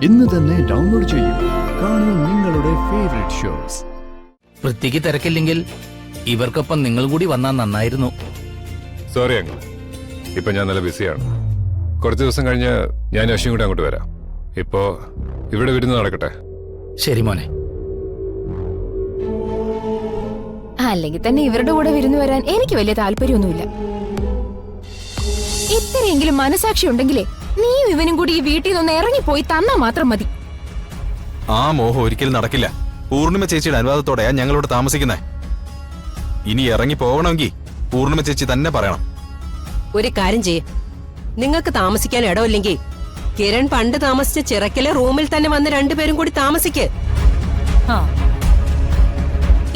ഇന്ന് തന്നെ ഡൗൺലോഡ് ചെയ്യൂ. കാണൂ നിങ്ങളുടെ ഫേവറേറ്റ് ഷോസ്. വൃത്തിക്ക് തിരക്കില്ലെങ്കിൽ ഇവർക്കൊപ്പം നിങ്ങൾ കൂടി വന്നാൽ നന്നായിരുന്നു. സോറി അങ്കിൾ, ഇപ്പൊ ഞാൻ നല്ല ബിസിയാണ്. കുറച്ച് ദിവസം കഴിഞ്ഞ് ഞാൻ അശ്വിൻ കൂടെ അങ്ങോട്ട് വരാം. ഇപ്പോ ഇവിടെ വിരുന്ന് നടക്കട്ടെ. ശരി മോനെ. അല്ലെങ്കിൽ തന്നെ ഇവരുടെ കൂടെ വിരുന്ന് വരാൻ എനിക്ക് വലിയ താല്പര്യമൊന്നുമില്ല. ഇത്രയെങ്കിലും മനസാക്ഷി ഉണ്ടെങ്കിലേ നീയും ഇവനും കൂടി ഈ വീട്ടിൽ നിന്ന് ഇറങ്ങിപ്പോയി തന്നാ മാത്രം മതി. ആ മോഹം ഒരിക്കലും നടക്കില്ല. പൂർണിമ ചേച്ചിയുടെ അനുവാദത്തോടെയാ ഞങ്ങളിവിടെ താമസിക്കുന്നേ. ഇനി ഇറങ്ങി പോകണമെങ്കിൽ പൂർണിമ ചേച്ചി തന്നെ പറയണം. ഒരു കാര്യം ചെയ്യ്, നിങ്ങൾക്ക് താമസിക്കാൻ ഇടമില്ലെങ്കിൽ കിരൺ പണ്ട് താമസിച്ച ചിറക്കലെ റൂമിൽ തന്നെ വന്ന് രണ്ടുപേരും കൂടി താമസിക്ക്.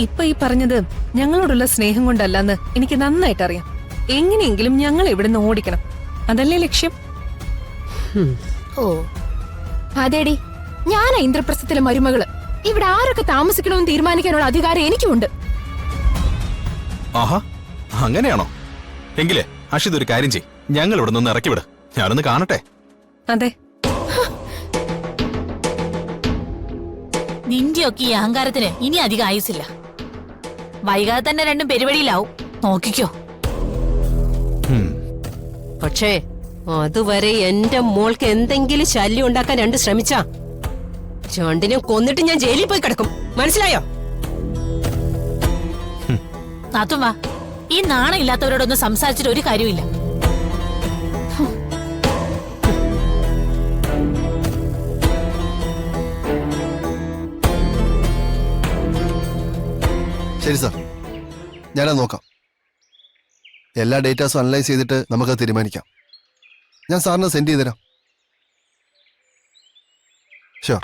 ഇപ്പൊ ഈ പറഞ്ഞത് ഞങ്ങളോടുള്ള സ്നേഹം കൊണ്ടല്ലെന്ന് എനിക്ക് നന്നായിട്ട് അറിയാം. എങ്ങനെയെങ്കിലും ഞങ്ങൾ ഇവിടുന്ന് ഓടിക്കണം, അതല്ലേ ലക്ഷ്യം? ഓ അതേടി, ഞാനാ ഇന്ദ്രപ്രസ്ഥത്തിലെ മരുമകള്. ഇവിടെ ആരൊക്കെ താമസിക്കണമെന്ന് തീരുമാനിക്കാനുള്ള അധികാരം എനിക്കുമുണ്ട്. ആഹാ, അങ്ങനെയാണോ? എങ്കിലേ അഷിത് ഒരു കാര്യം ചെയ്, ഞങ്ങൾ ഇവിടെ നിന്ന് ഇറക്കി വിട്. ഞാനൊന്ന് കാണട്ടെ. അതെ, നിന്റെയൊക്കെ ഈ അഹങ്കാരത്തിന് ഇനി അധികം ആയുസില്ല. വൈകാതെ തന്നെ രണ്ടും പെരുവഴിയിലാവും, നോക്കിക്കോ. പക്ഷേ അതുവരെ എന്റെ മോൾക്ക് എന്തെങ്കിലും ശല്യം ഉണ്ടാക്കാൻ രണ്ട് ശ്രമിച്ചാ രണ്ടിനെ കൊന്നിട്ട് ഞാൻ ജയിലിൽ പോയി കിടക്കും, മനസ്സിലായോ? നാത്തും വാ, ഈ നാണം ഇല്ലാത്തവരോടൊന്നും സംസാരിച്ചിട്ട് ഒരു കാര്യമില്ല. ശരി സാർ, ഞാനത് നോക്കാം. എല്ലാ ഡേറ്റാസും അനലൈസ് ചെയ്തിട്ട് നമുക്കത് തീരുമാനിക്കാം. ഞാൻ സാറിന് സെൻഡ് ചെയ്ത് തരാം. ഷുവർ.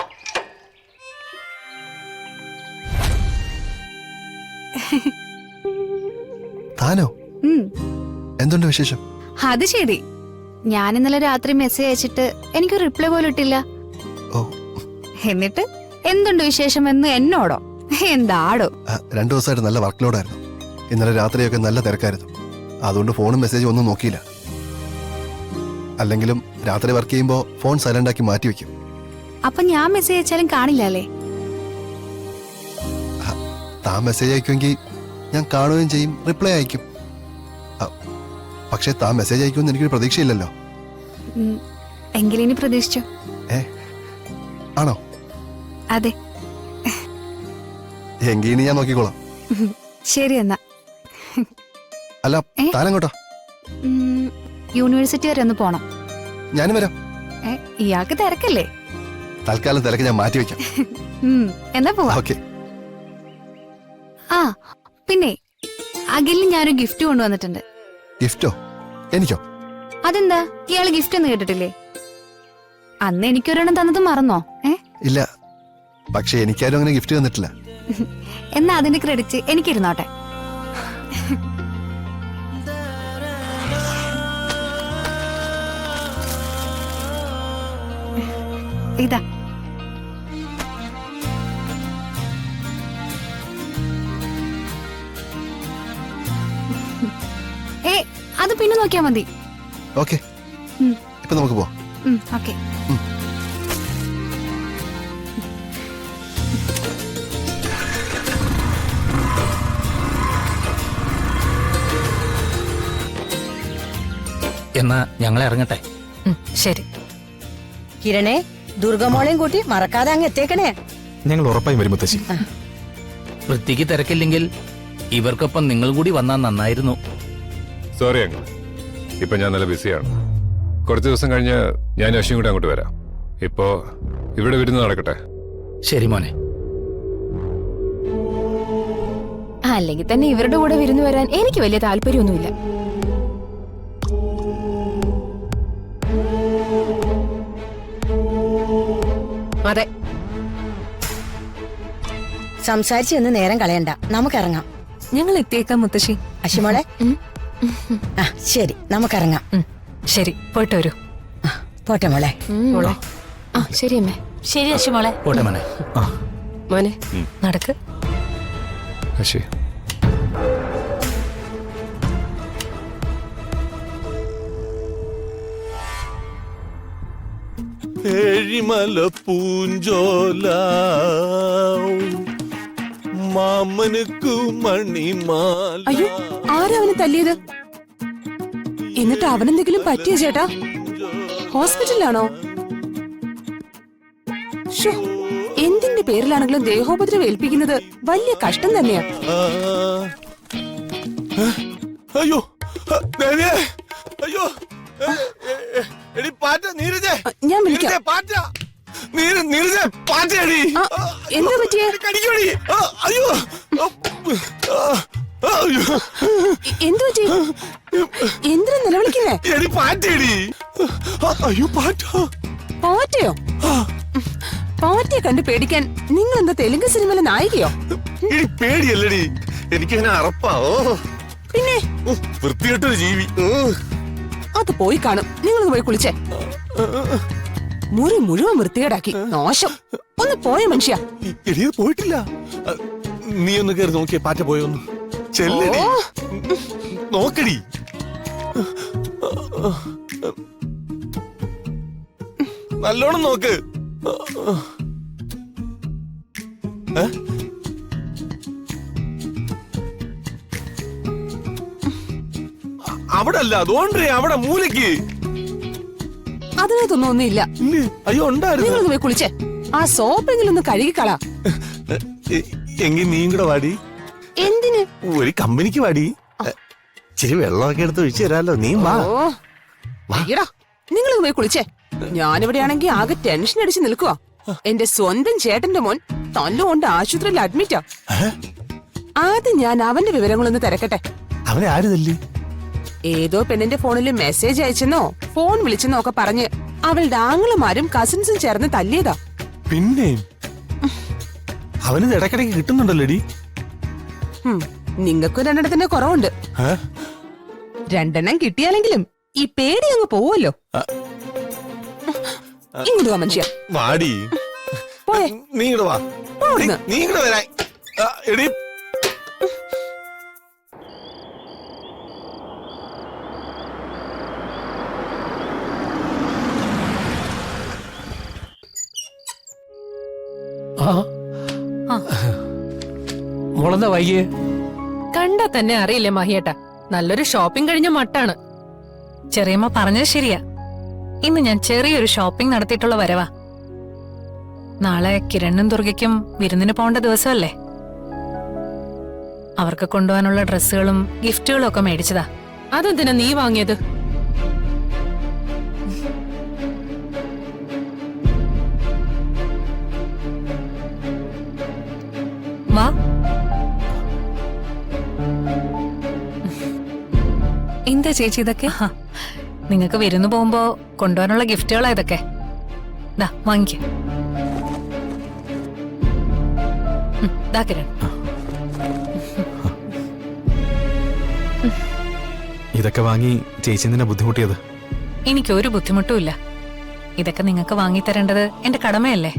താനോ? എന്തുണ്ട് വിശേഷം? അത് ശരി, ഞാൻ ഇന്നലെ രാത്രി മെസ്സേജ് അയച്ചിട്ട് എനിക്ക് റിപ്ലൈ പോലും ഇട്ടില്ല. ഓ, എന്നിട്ട് എന്തുണ്ട് വിശേഷം എന്ന് എന്നോടോ? എന്താടോ? 2 ദിവസമായിട്ട് നല്ല വർക്ക് ലോഡായിരുന്നു. ഇന്നലെ രാത്രിയൊക്കെ നല്ല തിരക്കായിരുന്നു. അതുകൊണ്ട് ഫോണും മെസ്സേജും ഒന്നും നോക്കിയില്ല. അല്ലെങ്കിലും രാത്രി വർക്ക് ചെയ്യുമ്പോൾ ഫോൺ സൈലന്റ് ആക്കി മാറ്റി വെക്കും. അപ്പൊ ഞാൻ മെസ്സേജ് അയച്ചാലും കാണില്ല അല്ലേ? താൻ മെസ്സേജ് അയക്കുമെങ്കിൽ ഞാൻ കാണുകയും ചെയ്യും, റിപ്ലൈ അയക്കും. പക്ഷെ താൻ മെസ്സേജ് അയക്കുമെന്ന് എനിക്കൊരു പ്രതീക്ഷയില്ലല്ലോ. എങ്കിലിനി പ്രതീക്ഷിച്ചു. ആണോ? അതെ. എങ്കിനി ഞാൻ നോക്കിക്കോളാം. ശരി എന്നാ. അല്ല, താനെങ്ങോട്ടാ? യൂണിവേഴ്സിറ്റി വരെ ഒന്ന് പോണം. ഞാനും വരാം. ഇയാൾക്ക് തിരക്കല്ലേ? തൽക്കാലം തിരക്ക് ഞാൻ മാറ്റി വെക്കാം. എന്നാ പോവാ. ഓക്കെ. ആ പിന്നെ അഖിലിന് ഞാനൊരു ഗിഫ്റ്റ് കൊണ്ടുവന്നിട്ടുണ്ട്. ഗിഫ്റ്റോ? എനിക്കോ? അതെന്താ, ഇയാള് ഗിഫ്റ്റ് ഒന്നും കേട്ടിട്ടില്ലേ? അന്ന് എനിക്കൊരെണ്ണം തന്നത് മറന്നോ? ഇല്ല, പക്ഷെ എനിക്കാരും അങ്ങനെ ഗിഫ്റ്റ് തന്നിട്ടില്ല. എന്നാ അതിന്റെ ക്രെഡിറ്റ് എനിക്കിരുന്നോട്ടെ. ഇതാ. അത് പിന്നെ നോക്കിയാ മതി. ഓക്കെ, ഇപ്പൊ നമുക്ക് പോവാം. ഓക്കെ. എന്നാ ഞങ്ങളെ ഇറങ്ങട്ടെ. ശരി. കിരണേ, ദുർഗമോളെയും കൂട്ടി മറക്കാതെ അങ്ങ് എത്തേക്കണേ. ഞങ്ങൾ ഉറപ്പായും വരും മുത്തശ്ശി. വൃത്തിക്ക് തിരക്കില്ലെങ്കിൽ ഇവർക്കൊപ്പം നിങ്ങൾ കൂടി വന്നാൽ നന്നായിരുന്നു. സോറി അങ്കിൾ, ഇപ്പൊ ഞാൻ നല്ല ബിസിയാണ്. കുറച്ച് ദിവസം കഴിഞ്ഞ് ഞാൻ അശ്വിൻ കൂടെ അങ്ങോട്ട് വരാം. ഇപ്പോ ഇവിടെ വിരുന്ന് നടക്കട്ടെ. ശരി മോനെ. അല്ലെങ്കിൽ തന്നെ ഇവരുടെ കൂടെ വിരുന്ന് വരാൻ എനിക്ക് വലിയ താല്പര്യമൊന്നുമില്ല. അതെ, സംസാരിച്ച് എന്ന് നേരം കളയണ്ട, നമുക്കിറങ്ങാം. ഞങ്ങൾ എത്തിയേക്കാം മുത്തശ്ശി. അശ്വിമോളെ, ശരി, നമുക്കിറങ്ങാം. ശരി, പോയിട്ട് വരൂ. പോട്ടെ മോളെ. ശരി അമ്മേ. ശരി അശ്വമോളെ. പോട്ടെ മോനെ. മോനെ നടക്ക്. അശ്വി, ഏഴിമല പൂഞ്ചോല മാമനുക്കു മണിമാല. അയ്യോ ആരാ അവനെ തല്ലിയത്? എന്നിട്ട് അവനെന്തെങ്കിലും പറ്റിയ ചേട്ടാ? ഹോസ്പിറ്റലിലാണോ? ശ്ശോ, എന്തിന്റെ പേരിലാണെങ്കിലും ദേഹോപദ്രവം ഏൽപ്പിക്കുന്നത് വലിയ കഷ്ടം തന്നെയാ. അയ്യോ ദേവിയേ, അയ്യോ എടി പാറ്റ നീരജേ, ഞാൻ വിളിക്കാം. നീരജേ, പാറ്റ നീരജേ, പാറ്റയടി. ആ, എന്താ പറ്റിയേ? കടിക്കടി. അയ്യോ അയ്യോ എന്തു പറ്റി? എന്തിനാ നിലവിളിക്കുന്നേ? എടി പാറ്റയടി. അയ്യോ പാറ്റ. പാറ്റയോ? പാറ്റയെ കണ്ട് പേടിക്കാൻ നിങ്ങൾ എന്താ തെലുങ്ക് സിനിമയിലെ നായികയോ? എടി പേടിയല്ലടി, എനിക്കങ്ങനെ അറപ്പാവോ? പിന്നെ വൃത്തികെട്ടൊരു ജീവി. അത് പോയി കാണും. നിങ്ങൾ പോയി കുളിച്ചേ. മുറി മുഴുവൻ വൃത്തികേടാക്കി. നാശം. ഒന്ന് പോയ മനുഷ്യ. എടി അത് പോയിട്ടില്ല. നീ ഒന്ന് കയറി നോക്കിയേ, പാറ്റ പോയൊന്ന്. ചെല്ലടി, നോക്കടി. നല്ലോണം നോക്ക്. അവിടെ അല്ല, അതുകൊണ്ടേ അവിടെ മൂലയ്ക്ക്. അതിനകത്തൊന്നും ഒന്നുമില്ല. ഇല്ലേ? അയ്യോ ഉണ്ടായിരുന്നു. നിങ്ങൾ പോയി കുളിച്ചേ. ആ സോപ്പെങ്കിലും ഒന്ന് കഴുകിക്കളാ. എങ്കിൽ നീയും കൂടെ വാടി. എന്തിന്? ഒരു കമ്പനിക്ക് വാടി. ഇച്ചിരി വെള്ളമൊക്കെ എടുത്ത് ഒഴിച്ചു തരാലോ. നീ വാ. നിങ്ങൾ പോയി കുളിച്ചേ. ഞാനിവിടെ ആണെങ്കിൽ ആകെ ടെൻഷൻ അടിച്ച് നിൽക്കുവാ. എന്റെ സ്വന്തം ചേട്ടന്റെ മോൻ തല്ലുകൊണ്ട് ആശുപത്രിയിൽ അഡ്മിറ്റാ. ആദ്യം ഞാൻ അവന്റെ വിവരങ്ങളൊന്ന് തിരക്കട്ടെ. അവനെ ആര് തല്ലി? ഏതോ പെണ്ണിന്റെ ഫോണിൽ മെസ്സേജ് അയച്ചെന്നോ ഫോൺ വിളിച്ചെന്നോ ഒക്കെ പറഞ്ഞ് അവളുടെ ആങ്ങളമാരും കസിൻസും ചേർന്ന് തല്ലിയതാ. പിന്നെ അവന് ഇടയ്ക്കിടയ്ക്ക് കിട്ടുന്നുണ്ടല്ലോടി. നിങ്ങൾക്കും രണ്ടെണ്ണത്തിന്റെ കുറവുണ്ട്. രണ്ടെണ്ണം കിട്ടിയാലെങ്കിലും ഈ പേടി അങ്ങ് പോവല്ലോ. ഇങ്ങോട്ട് വാ മനുഷ്യ. വാടി. പോയെ. നീ ഇങ്ങോട്ട് വാ. നീ ഇങ്ങോട്ട് വരാൻ. എടി മോളെന്താ വൈകിയേ? കണ്ടാ തന്നെ അറിയില്ലേ മഹിയേട്ടാ, നല്ലൊരു ഷോപ്പിംഗ് കഴിഞ്ഞ മട്ടാണ്. ചെറിയമ്മ പറഞ്ഞത് ശരിയാ. ഇന്ന് ഞാൻ ചെറിയൊരു ഷോപ്പിംഗ് നടത്തിയിട്ടുള്ള വരവാ. നാളെ കിരണ്ണും ദുർഗയ്ക്കും വിരുന്നിന് പോകേണ്ട ദിവസമല്ലേ. അവർക്ക് കൊണ്ടുപോകാനുള്ള ഡ്രസ്സുകളും ഗിഫ്റ്റുകളും ഒക്കെ മേടിച്ചതാ. അതെന്തിനാ നീ വാങ്ങിയത്? വാ. എന്താ ചേച്ചി ഇതൊക്കെ? നിങ്ങൾക്ക് വിരുന്ന് പോകുമ്പോ കൊണ്ടുപോകാനുള്ള ഗിഫ്റ്റുകളാ ഇതൊക്കെ. ദാ വാങ്ങിക്ക. ദാ കിരൺ. ഇതൊക്കെ വാങ്ങി ചേച്ചി എന്തിനാ ബുദ്ധിമുട്ടിയത്? എനിക്കൊരു ബുദ്ധിമുട്ടുമില്ല. ഇതൊക്കെ നിങ്ങൾക്ക് വാങ്ങിത്തരേണ്ടത് എന്റെ കടമയല്ലേ.